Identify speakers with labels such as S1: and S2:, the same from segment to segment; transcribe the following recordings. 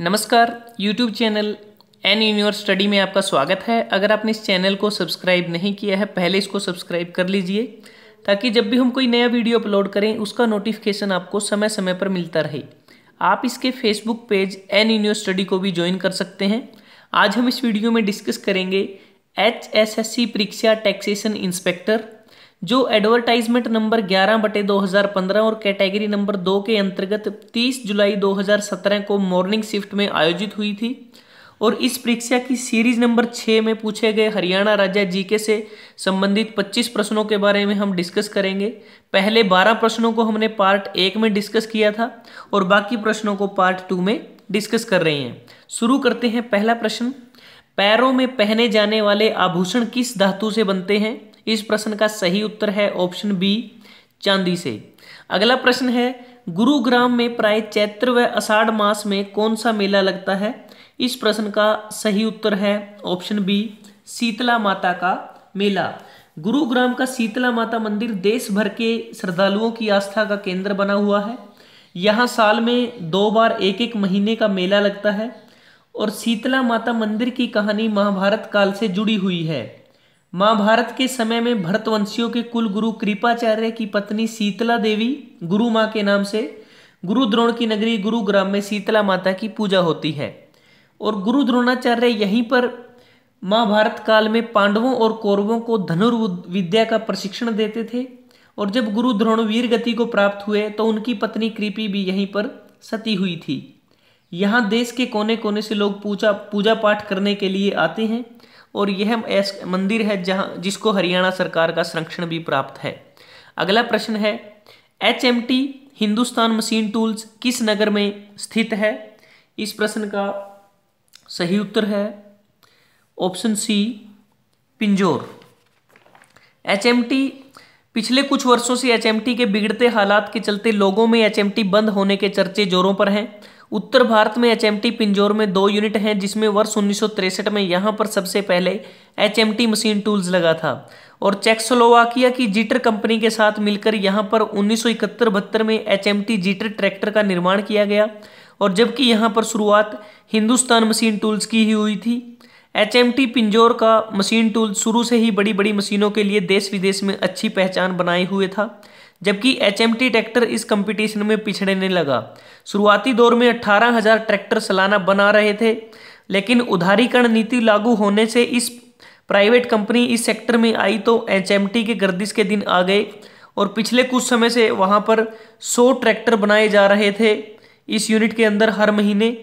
S1: नमस्कार, YouTube channel N in your study में आपका स्वागत है। अगर आपने इस चैनल को सब्सक्राइब नहीं किया है, पहले इसको सब्सक्राइब कर लीजिए ताकि जब भी हम कोई नया वीडियो अपलोड करें उसका नोटिफिकेशन आपको समय समय पर मिलता रहे। आप इसके Facebook page N in your study को भी ज्वाइन कर सकते हैं। आज हम इस वीडियो में डिस्कस करेंगे HSSC परीक्षा टैक्सेशन इंस्पेक्टर, जो एडवर्टाइजमेंट नंबर 11/2015 और कैटेगरी नंबर 2 के अंतर्गत 30 जुलाई 2017 को मॉर्निंग शिफ्ट में आयोजित हुई थी। और इस परीक्षा की सीरीज नंबर 6 में पूछे गए हरियाणा राज्य जीके से संबंधित 25 प्रश्नों के बारे में हम डिस्कस करेंगे। पहले 12 प्रश्नों को हमने पार्ट 1 में डिस्कस किया था और बाकी प्रश्नों को पार्ट 2 में डिस्कस कर रहे हैं। शुरू करते हैं। पहला प्रश्न, पैरों में पहने जाने वाले आभूषण किस धातु से बनते हैं? इस प्रश्न का सही उत्तर है ऑप्शन बी, चांदी से। अगला प्रश्न है, गुरुग्राम में प्राय चैत्र व आषाढ़ मास में कौन सा मेला लगता है? इस प्रश्न का सही उत्तर है ऑप्शन बी, शीतला माता का मेला। गुरुग्राम का शीतला माता मंदिर देश भर के श्रद्धालुओं की आस्था का केंद्र बना हुआ है। यहाँ साल में 2 बार एक महीने का मेला लगता है और शीतला माता मंदिर की कहानी महाभारत काल से जुड़ी हुई है। महाभारत के समय में भरतवंशियों के कुल गुरु कृपाचार्य की पत्नी शीतला देवी गुरु माँ के नाम से गुरु द्रोण की नगरी गुरुग्राम में शीतला माता की पूजा होती है। और गुरु द्रोणाचार्य यहीं पर महाभारत काल में पांडवों और कौरवों को धनुर्विद्या का प्रशिक्षण देते थे। और जब गुरु द्रोण वीर गति को प्राप्त हुए तो उनकी पत्नी कृपि भी यहीं पर सती हुई थी। यहाँ देश के कोने कोने से लोग पूजा पाठ करने के लिए आते हैं और यह मंदिर है जिसको हरियाणा सरकार का संरक्षण भी प्राप्त है। अगला प्रश्न है, HMT हिंदुस्तान मशीन टूल्स किस नगर में स्थित है? इस प्रश्न का सही उत्तर है ऑप्शन सी, पिंजौर। HMT पिछले कुछ वर्षों से HMT के बिगड़ते हालात के चलते लोगों में HMT बंद होने के चर्चे जोरों पर हैं। उत्तर भारत में HMT पिंजौर में 2 यूनिट हैं, जिसमें वर्ष 1963 में यहाँ पर सबसे पहले HMT मशीन टूल्स लगा था। और चेकोस्लोवाकिया की जीटर कंपनी के साथ मिलकर यहाँ पर 1971-72 में HMT जीटर ट्रैक्टर का निर्माण किया गया। और जबकि यहाँ पर शुरुआत हिंदुस्तान मशीन टूल्स की ही हुई थी। HMT पिंजौर का मशीन टूल शुरू से ही बड़ी बड़ी मशीनों के लिए देश विदेश में अच्छी पहचान बनाए हुए था, जबकि HMT ट्रैक्टर इस कंपटीशन में पिछड़ने लगा। शुरुआती दौर में 18,000 ट्रैक्टर सालाना बना रहे थे, लेकिन उदारीकरण नीति लागू होने से इस प्राइवेट कंपनी इस सेक्टर में आई तो HMT के गर्दिश के दिन आ गए और पिछले कुछ समय से वहां पर 100 ट्रैक्टर बनाए जा रहे थे इस यूनिट के अंदर हर महीने।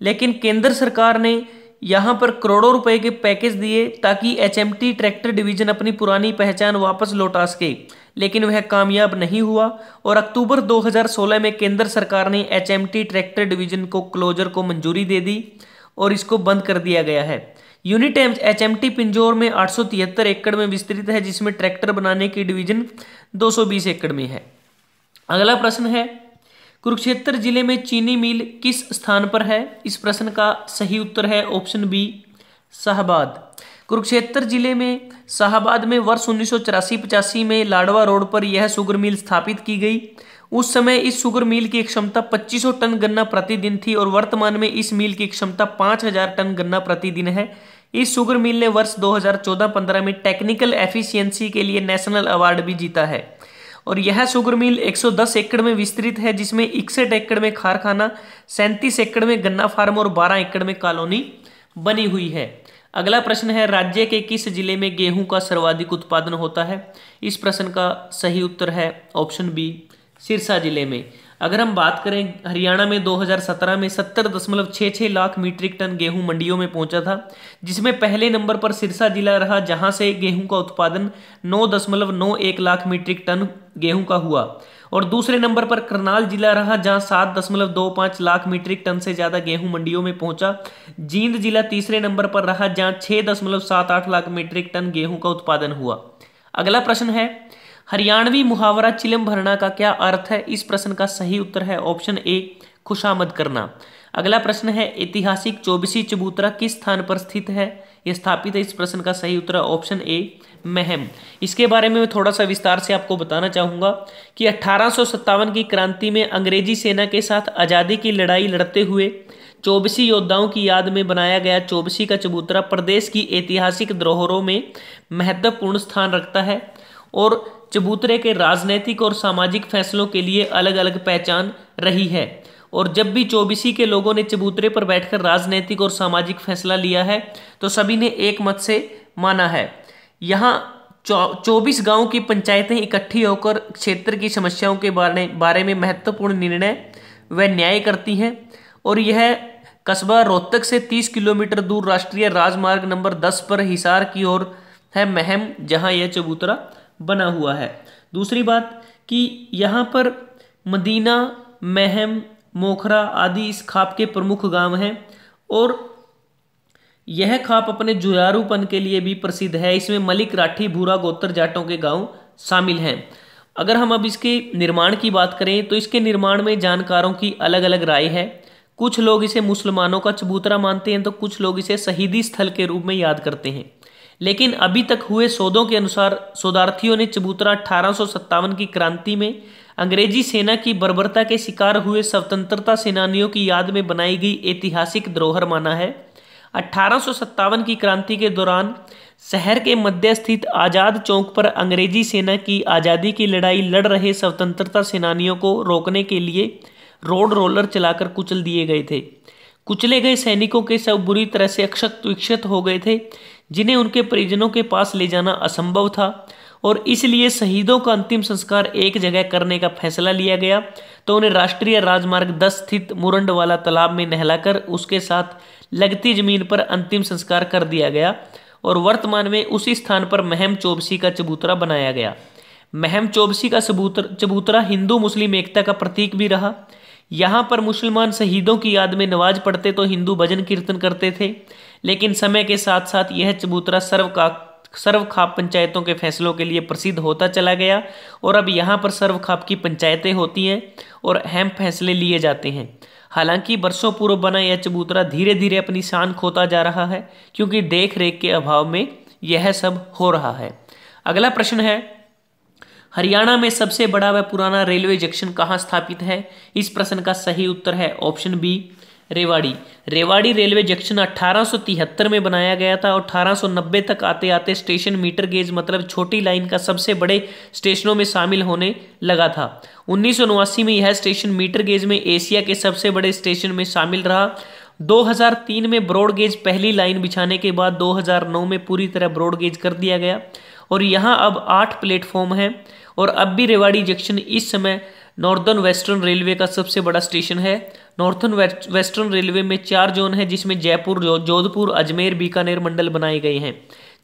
S1: लेकिन केंद्र सरकार ने यहाँ पर करोड़ों रुपए के पैकेज दिए ताकि HMT ट्रैक्टर डिवीजन अपनी पुरानी पहचान वापस लौटा सके, लेकिन वह कामयाब नहीं हुआ। और अक्टूबर 2016 में केंद्र सरकार ने HMT ट्रैक्टर डिवीजन को क्लोजर को मंजूरी दे दी और इसको बंद कर दिया गया है। यूनिट HMT पिंजौर में 873 एकड़ में विस्तृत है, जिसमें ट्रैक्टर बनाने की डिवीजन 220 एकड़ में है। अगला प्रश्न है, कुरुक्षेत्र जिले में चीनी मिल किस स्थान पर है? इस प्रश्न का सही उत्तर है ऑप्शन बी, शाहबाद। कुरुक्षेत्र जिले में शाहबाद में वर्ष 1984-85 में लाडवा रोड पर यह शुगर मिल स्थापित की गई। उस समय इस शुगर मिल की क्षमता 2500 टन गन्ना प्रतिदिन थी और वर्तमान में इस मिल की क्षमता 5000 टन गन्ना प्रतिदिन है। इस शुगर मिल ने वर्ष 2014-15 में टेक्निकल एफिशिएंसी के लिए नेशनल अवार्ड भी जीता है। और यह शुगर मिल 110 एकड़ में विस्तृत है, जिसमें 61 एकड़ में कारखाना, 37 एकड़ में गन्ना फार्म और 12 एकड़ में कॉलोनी बनी हुई है। अगला प्रश्न है, राज्य के किस जिले में गेहूं का सर्वाधिक उत्पादन होता है? इस प्रश्न का सही उत्तर है ऑप्शन बी, सिरसा जिले में। अगर हम बात करें, हरियाणा में 2017 में 70.66 लाख मीट्रिक टन गेहूं मंडियों में पहुंचा था, जिसमें पहले नंबर पर सिरसा जिला रहा, जहां से गेहूं का उत्पादन 9.91 लाख मीट्रिक टन गेहूं का हुआ। और दूसरे नंबर पर करनाल जिला रहा, जहां 7.25 लाख मीट्रिक टन से ज्यादा गेहूं मंडियों में पहुंचा। जींद जिला तीसरे नंबर पर रहा, जहां 6.78 लाख मीट्रिक टन गेहूं का उत्पादन हुआ। अगला प्रश्न है, हरियाणवी मुहावरा चिलम भरना का क्या अर्थ है? इस प्रश्न का सही उत्तर है ऑप्शन ए, खुशामद करना। अगला प्रश्न है ऐतिहासिक चौबीसी चबूतरा किस स्थान पर स्थित है, यह स्थापित है। इस प्रश्न का सही उत्तर है ऑप्शन ए महम। इसके बारे में मैं थोड़ा सा विस्तार से आपको बताना चाहूँगा कि 1857 की क्रांति में अंग्रेजी सेना के साथ आज़ादी की लड़ाई लड़ते हुए चौबीसी योद्धाओं की याद में बनाया गया चौबीसी का चबूतरा प्रदेश की ऐतिहासिक धरोहरों में महत्वपूर्ण स्थान रखता है और चबूतरे के राजनीतिक और सामाजिक फैसलों के लिए अलग अलग पहचान रही है। और जब भी चौबीसी के लोगों ने चबूतरे पर बैठकर राजनीतिक और सामाजिक फैसला लिया है तो सभी ने एक मत से माना है। यहाँ 24 गांव की पंचायतें इकट्ठी होकर क्षेत्र की समस्याओं के बारे में महत्वपूर्ण निर्णय व न्याय करती हैं और यह कस्बा रोहतक से 30 किलोमीटर दूर राष्ट्रीय राजमार्ग नंबर 10 पर हिसार की ओर है महम, जहां यह चबूतरा बना हुआ है। दूसरी बात कि यहाँ पर मदीना, महम, मोखरा आदि इस खाप के प्रमुख गांव हैं और यह खाप अपने जुझारूपन के लिए भी प्रसिद्ध है। इसमें मलिक, राठी, भूरा, गोत्र जाटों के गांव शामिल हैं। अगर हम अब इसके निर्माण की बात करें तो इसके निर्माण में जानकारों की अलग अलग राय है। कुछ लोग इसे मुसलमानों का चबूतरा मानते हैं तो कुछ लोग इसे शहीदी स्थल के रूप में याद करते हैं। लेकिन अभी तक हुए शोधों के अनुसार शोधार्थियों ने चबूतरा 1857 की क्रांति में अंग्रेजी सेना की बर्बरता के शिकार हुए स्वतंत्रता सेनानियों की याद में बनाई गई ऐतिहासिक धरोहर माना है। 1857 की क्रांति के दौरान शहर के मध्य स्थित आज़ाद चौक पर अंग्रेजी सेना की आज़ादी की लड़ाई लड़ रहे स्वतंत्रता सेनानियों को रोकने के लिए रोड रोलर चलाकर कुचल दिए गए थे। कुचले गए सैनिकों के शव बुरी तरह से अक्षत विक्षत हो गए थे, जिन्हें उनके परिजनों के पास ले जाना असंभव था और इसलिए शहीदों का अंतिम संस्कार एक जगह करने का फैसला लिया गया। तो उन्हें राष्ट्रीय राजमार्ग 10 स्थित मुरंडवाला तालाब में नहलाकर उसके साथ लगती जमीन पर अंतिम संस्कार कर दिया गया और वर्तमान में उसी स्थान पर महम चौबसी का चबूतरा बनाया गया। महम चौबसी का चबूतरा हिंदू मुस्लिम एकता का प्रतीक भी रहा। यहाँ पर मुसलमान शहीदों की याद में नमाज पढ़ते तो हिंदू भजन कीर्तन करते थे, लेकिन समय के साथ साथ यह चबूतरा सर्वखाप पंचायतों के फैसलों के लिए प्रसिद्ध होता चला गया और अब यहाँ पर सर्वखाप की पंचायतें होती हैं और अहम फैसले लिए जाते हैं। हालांकि वर्षों पूर्व बना यह चबूतरा धीरे धीरे अपनी शान खोता जा रहा है क्योंकि देख रेख के अभाव में यह सब हो रहा है। अगला प्रश्न है हरियाणा में सबसे बड़ा व पुराना रेलवे जंक्शन कहाँ स्थित है। इस प्रश्न का सही उत्तर है option B Rewari. Rewari railway junction 1873 में बनाया गया था और 1890 तक आते आते स्टेशन मीटर गेज मतलब छोटी लाइन का सबसे बड़े स्टेशनों में शामिल होने लगा था। 1989 में यह स्टेशन मीटर गेज में एशिया के सबसे बड़े स्टेशन में शामिल रहा। 2003 में ब्रॉड गेज पहली लाइन बिछाने के बाद 2009 में पूरी तरह ब्रॉड गेज कर दिया गया और यहाँ अब 8 प्लेटफॉर्म हैं और अब भी रेवाड़ी जंक्शन इस समय नॉर्दर्न वेस्टर्न रेलवे का सबसे बड़ा स्टेशन है। नॉर्थर्न वेस्टर्न रेलवे में 4 जोन है जिसमें जयपुर, जोधपुर, अजमेर, बीकानेर मंडल बनाए गए हैं,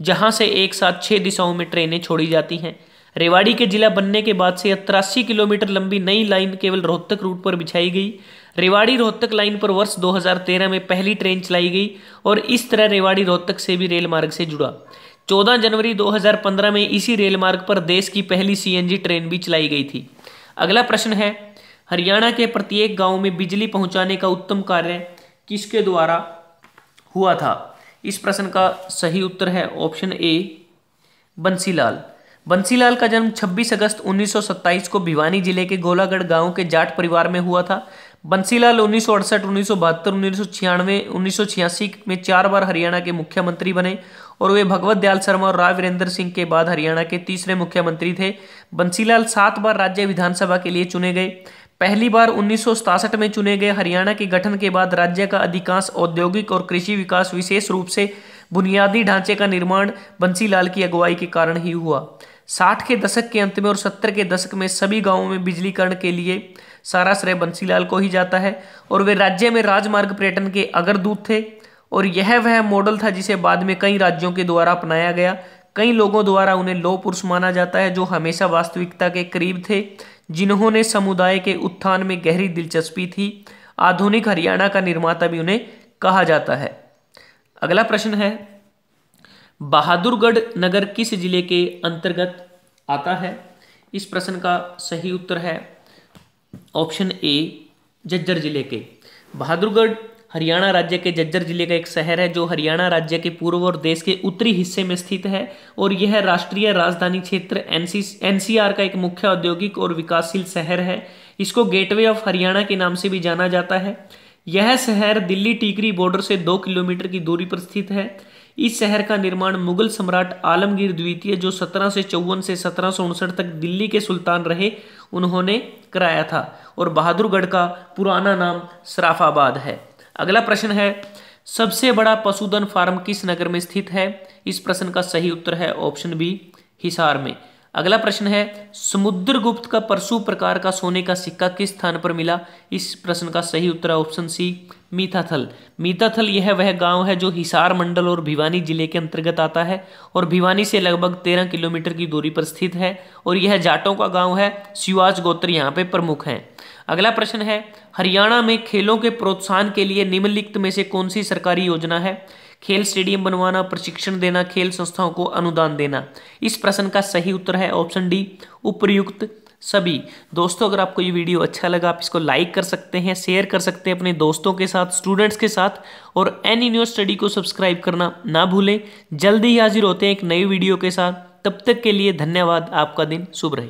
S1: जहां से एक साथ 6 दिशाओं में ट्रेनें छोड़ी जाती हैं। रेवाड़ी के जिला बनने के बाद से 83 किलोमीटर लंबी नई लाइन केवल रोहतक रूट पर बिछाई गई। रेवाड़ी रोहतक लाइन पर वर्ष 2013 में पहली ट्रेन चलाई गई और इस तरह रेवाड़ी रोहतक से भी रेल मार्ग से जुड़ा। 14 जनवरी 2015 में इसी रेल मार्ग पर देश की पहली CNG ट्रेन भी चलाई गई थी। अगला प्रश्न है हरियाणा के प्रत्येक गांव में बिजली पहुंचाने का उत्तम कार्य किसके द्वारा हुआ था। इस प्रश्न का सही उत्तर है ऑप्शन ए बंसीलाल। बंसीलाल का जन्म 26 अगस्त 1927 को भिवानी जिले के गोलागढ़ गांव के जाट परिवार में हुआ था। बंसीलाल 1968, 1972, 1996, 1986 में 4 बार हरियाणा के मुख्यमंत्री बने और वे भगवत दयाल शर्मा और राव वीरेंद्र सिंह के बाद हरियाणा के तीसरे मुख्यमंत्री थे। बंसीलाल 7 बार राज्य विधानसभा के लिए चुने गए। पहली बार 1967 में चुने गए। हरियाणा के गठन के बाद राज्य का अधिकांश औद्योगिक और कृषि विकास विशेष रूप से बुनियादी ढांचे का निर्माण बंसीलाल की अगुवाई के कारण ही हुआ। 60 के दशक के अंत में और 70 के दशक में सभी गांवों में बिजलीकरण के लिए सारा श्रेय बंसीलाल को ही जाता है और वे राज्य में राजमार्ग पर्यटन के अग्रदूत थे और यह वह मॉडल था जिसे बाद में कई राज्यों के द्वारा अपनाया गया। कई लोगों द्वारा उन्हें लौह पुरुष माना जाता है जो हमेशा वास्तविकता के करीब थे, जिन्होंने समुदाय के उत्थान में गहरी दिलचस्पी थी। आधुनिक हरियाणा का निर्माता भी उन्हें कहा जाता है। अगला प्रश्न है बहादुरगढ़ नगर किस जिले के अंतर्गत आता है। इस प्रश्न का सही उत्तर है ऑप्शन ए झज्जर जिले के। बहादुरगढ़ हरियाणा राज्य के झज्जर जिले का एक शहर है जो हरियाणा राज्य के पूर्व और देश के उत्तरी हिस्से में स्थित है और यह राष्ट्रीय राजधानी क्षेत्र एनसीआर का एक मुख्य औद्योगिक और विकासशील शहर है। इसको गेटवे ऑफ हरियाणा के नाम से भी जाना जाता है। यह शहर दिल्ली टीकरी बॉर्डर से 2 किलोमीटर की दूरी पर स्थित है। इस शहर का निर्माण मुगल सम्राट आलमगीर द्वितीय जो 1754 से 1759 तक दिल्ली के सुल्तान रहे उन्होंने कराया था और बहादुरगढ़ का पुराना नाम सराफाबाद है। अगला प्रश्न है, सबसे बड़ा पशुधन फार्म किस नगर में स्थित है? इस प्रश्न का सही उत्तर है ऑप्शन बी, हिसार में। अगला प्रश्न है, समुद्रगुप्त का परशु प्रकार का सोने का सिक्का किस स्थान पर मिला? इस प्रश्न का सही उत्तर है ऑप्शन सी, मीठाथल। मीठाथल यह वह गांव है जो हिसार मंडल और भिवानी जिले के अंतर्गत आता है और भिवानी से लगभग 13 किलोमीटर की दूरी पर स्थित है और यह जाटों का गांव है। सिवाच गोत्र यहाँ पे प्रमुख हैं। अगला प्रश्न है, हरियाणा में खेलों के प्रोत्साहन के लिए निम्नलिखित में से कौन सी सरकारी योजना है? खेल स्टेडियम बनवाना, प्रशिक्षण देना, खेल संस्थाओं को अनुदान देना। इस प्रश्न का सही उत्तर है ऑप्शन डी, उपर्युक्त सभी। दोस्तों, अगर आपको ये वीडियो अच्छा लगा आप इसको लाइक कर सकते हैं, शेयर कर सकते हैं अपने दोस्तों के साथ, स्टूडेंट्स के साथ और एनी न्यूज़ स्टडी को सब्सक्राइब करना ना भूलें। जल्दी ही हाजिर होते हैं एक नई वीडियो के साथ। तब तक के लिए धन्यवाद। आपका दिन शुभ रहे।